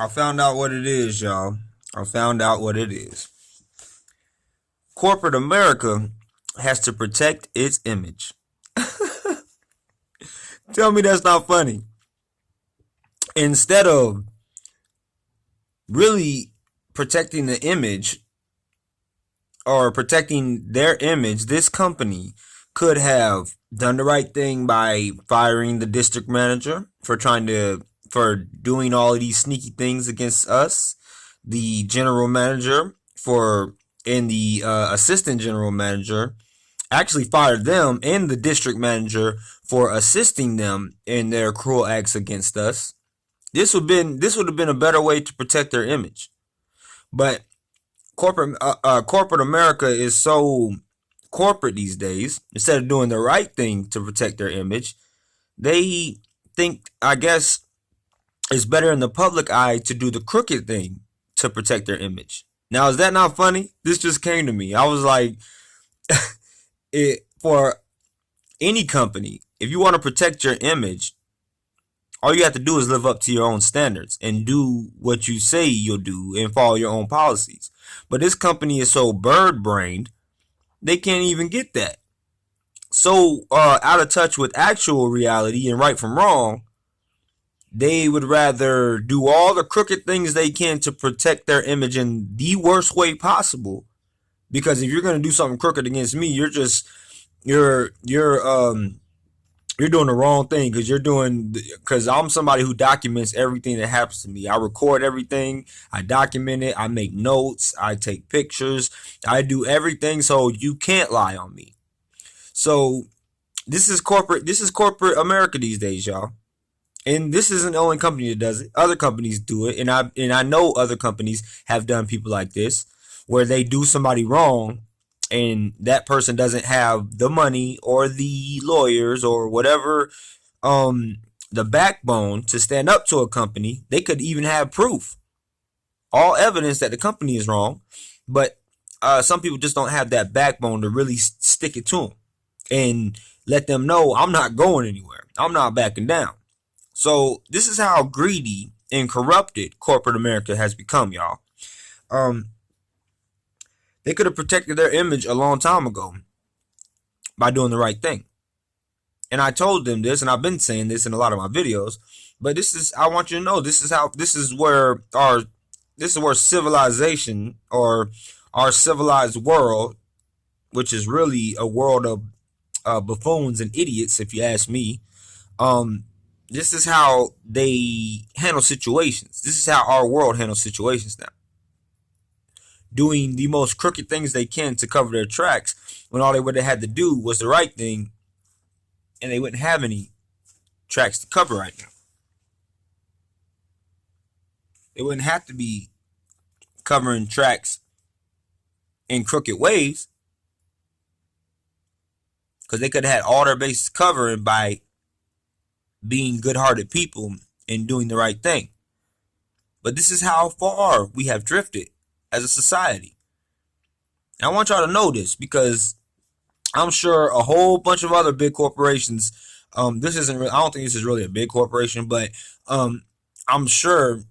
I found out what it is, y'all. I found out what it is. Corporate America has to protect its image. Tell me that's not funny. Instead of really protecting the image or protecting their image, this company could have done the right thing by firing the district manager for doing all of these sneaky things against us, the general manager for and the assistant general manager actually fired them and the district manager for assisting them in their cruel acts against us. This would have been a better way to protect their image. But corporate America is so corporate these days. Instead of doing the right thing to protect their image, they think, I guess, it's better in the public eye to do the crooked thing to protect their image. Now, is that not funny? This just came to me. I was like, for any company, if you want to protect your image, all you have to do is live up to your own standards and do what you say you'll do and follow your own policies. But this company is so bird brained, they can't even get that. So out of touch with actual reality and right from wrong, they would rather do all the crooked things they can to protect their image in the worst way possible. Because if you're going to do something crooked against me, you're you're doing the wrong thing because I'm somebody who documents everything that happens to me. I record everything, I document it, I make notes, I take pictures, I do everything, so you can't lie on me. So this is corporate America these days, y'all. And this isn't the only company that does it. Other companies do it, and I know other companies have done people like this, where they do somebody wrong, and that person doesn't have the money or the lawyers or whatever, the backbone to stand up to a company. They could even have proof, all evidence that the company is wrong, but some people just don't have that backbone to really stick it to them and let them know, I'm not going anywhere. I'm not backing down. So this is how greedy and corrupted corporate America has become, y'all. Um, they could have protected their image a long time ago by doing the right thing. And I told them this, and I've been saying this in a lot of my videos. But I want you to know, this is where civilization, or our civilized world, which is really a world of buffoons and idiots, if you ask me. This is how they handle situations. This is how our world handles situations now. Doing the most crooked things they can to cover their tracks when all they would have had to do was the right thing, and they wouldn't have any tracks to cover right now. They wouldn't have to be covering tracks in crooked ways, because they could have had all their bases covered by being good-hearted people and doing the right thing. But this is how far we have drifted as a society. And I want y'all to know this, because I'm sure a whole bunch of other big corporations. This isn't. I don't think this is really a big corporation, but I'm sure,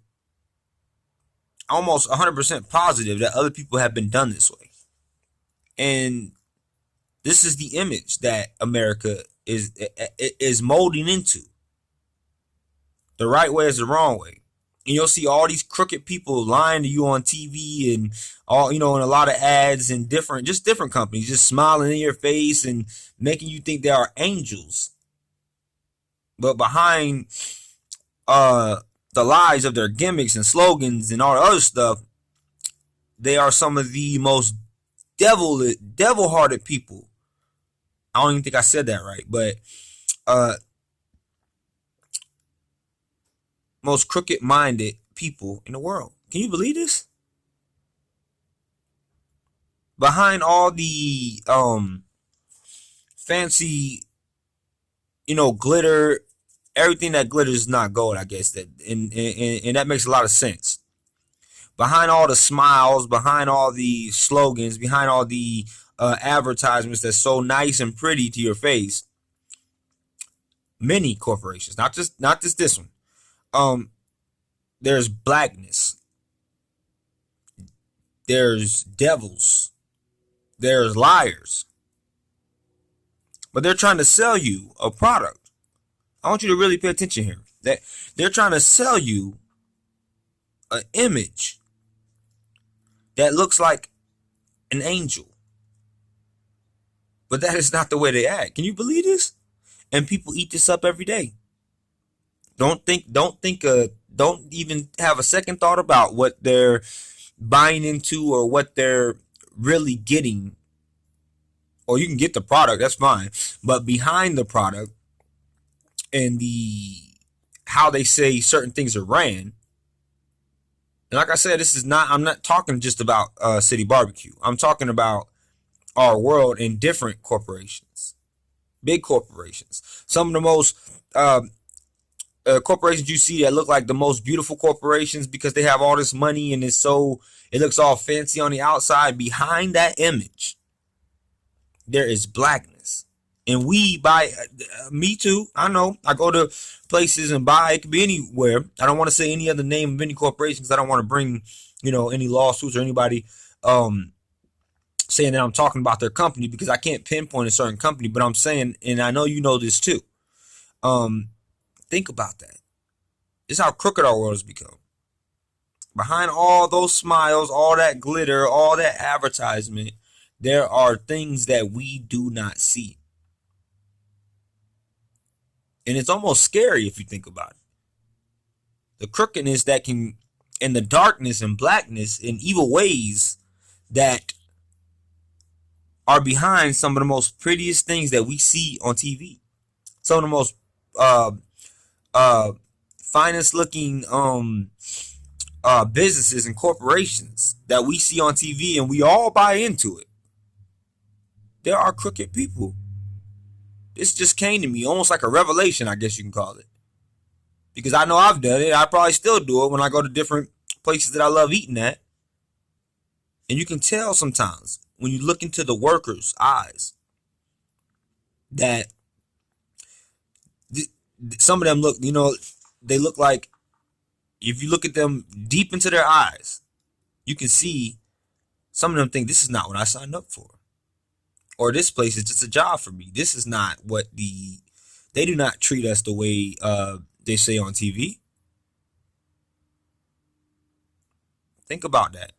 almost 100% positive, that other people have been done this way. And this is the image that America is molding into. The right way is the wrong way. And you'll see all these crooked people lying to you on TV and all, in a lot of ads and different companies, just smiling in your face and making you think they are angels. But behind the lies of their gimmicks and slogans and all the other stuff, they are some of the most devil-hearted people. I don't even think I said that right, but most crooked-minded people in the world. Can you believe this? Behind all the fancy, glitter, everything that glitters is not gold, I guess, and that makes a lot of sense. Behind all the smiles, behind all the slogans, behind all the advertisements that's so nice and pretty to your face, many corporations, not just this one, there's blackness, there's devils, there's liars, but they're trying to sell you a product. I want you to really pay attention here. That they're trying to sell you an image that looks like an angel, but that is not the way they act. Can you believe this? And people eat this up every day. Don't even have a second thought about what they're buying into or what they're really getting. Or you can get the product, that's fine, but behind the product and the how they say certain things are ran. And like I said, I'm not talking just about City Barbecue. I'm talking about our world in different corporations, big corporations. Some of the most corporations you see that look like the most beautiful corporations because they have all this money and it looks all fancy on the outside. Behind that image, there is blackness. And we buy, me too. I know. I go to places and buy. It could be anywhere. I don't want to say any other name of any corporation because I don't want to bring, any lawsuits or anybody saying that I'm talking about their company because I can't pinpoint a certain company. But I'm saying, and I know you know this too. Think about that. This is how crooked our world has become. Behind all those smiles, all that glitter, all that advertisement, there are things that we do not see. And it's almost scary if you think about it. The crookedness that can, and the darkness and blackness and evil ways that are behind some of the most prettiest things that we see on TV. Some of the most finest looking businesses and corporations that we see on TV and we all buy into it. There are crooked people. This just came to me almost like a revelation, I guess you can call it. Because I know I've done it. I probably still do it when I go to different places that I love eating at. And you can tell sometimes when you look into the workers' eyes that some of them look, they look like, if you look at them deep into their eyes, you can see some of them think this is not what I signed up for. Or this place is just a job for me. This is not what they do not treat us the way they say on TV. Think about that.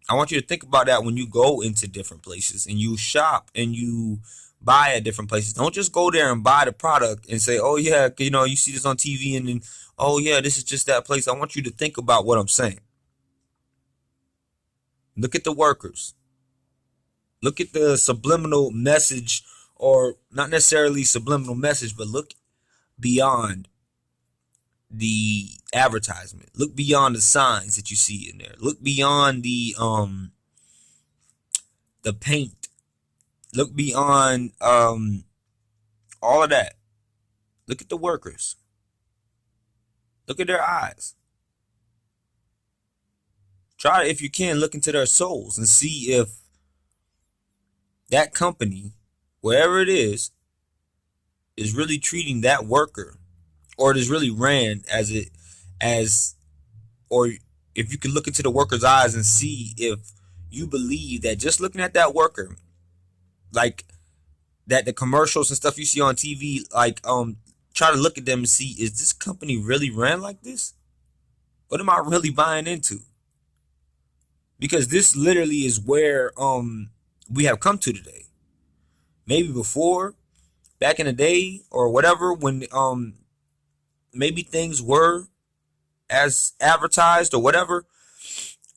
I want you to think about that when you go into different places and you shop and you buy at different places. Don't just go there and buy the product and say, oh yeah, you see this on TV and then, oh yeah, this is just that place. I want you to think about what I'm saying. Look at the workers. Look at the subliminal message, or not necessarily subliminal message, but look beyond the advertisement. Look beyond the signs that you see in there. Look beyond the paint. Look beyond all of that. Look at the workers. Look at their eyes. Try, if you can, look into their souls and see if that company, wherever it is really treating that worker, or it is really ran or if you can look into the worker's eyes and see if you believe that just looking at that worker, like that the commercials and stuff you see on TV, like try to look at them and see, is this company really ran like this? What am I really buying into? Because this literally is where we have come to today. Maybe before, back in the day or whatever, when maybe things were as advertised or whatever,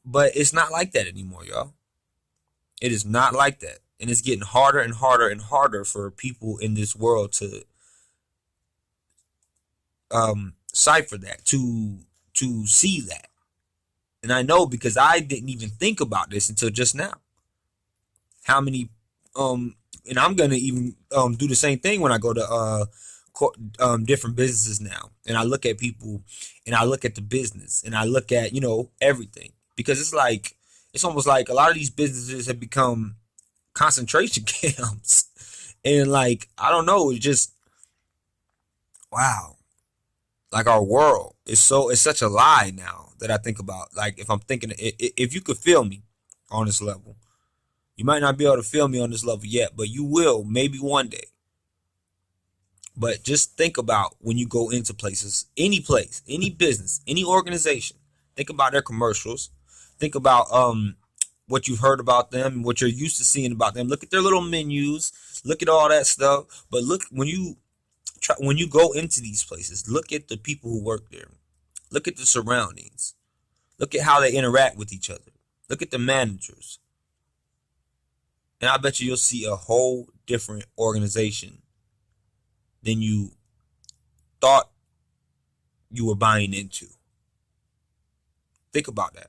but it's not like that anymore, y'all. It is not like that. And it's getting harder and harder and harder for people in this world to cipher that, to see that. And I know because I didn't even think about this until just now. How many and I'm gonna even do the same thing when I go to different businesses now, and I look at people, and I look at the business, and I look at everything, because it's almost like a lot of these businesses have become concentration camps, and I don't know, it's just wow. Like our world is it's such a lie now that I think about. Like if I'm thinking, if you could feel me on this level, you might not be able to feel me on this level yet, but you will maybe one day. But just think about when you go into places, any place, any business, any organization. Think about their commercials. Think about what you've heard about them, what you're used to seeing about them. Look at their little menus. Look at all that stuff. But look when you go into these places, look at the people who work there. Look at the surroundings. Look at how they interact with each other. Look at the managers. And I bet you'll see a whole different organization than you thought you were buying into. Think about that.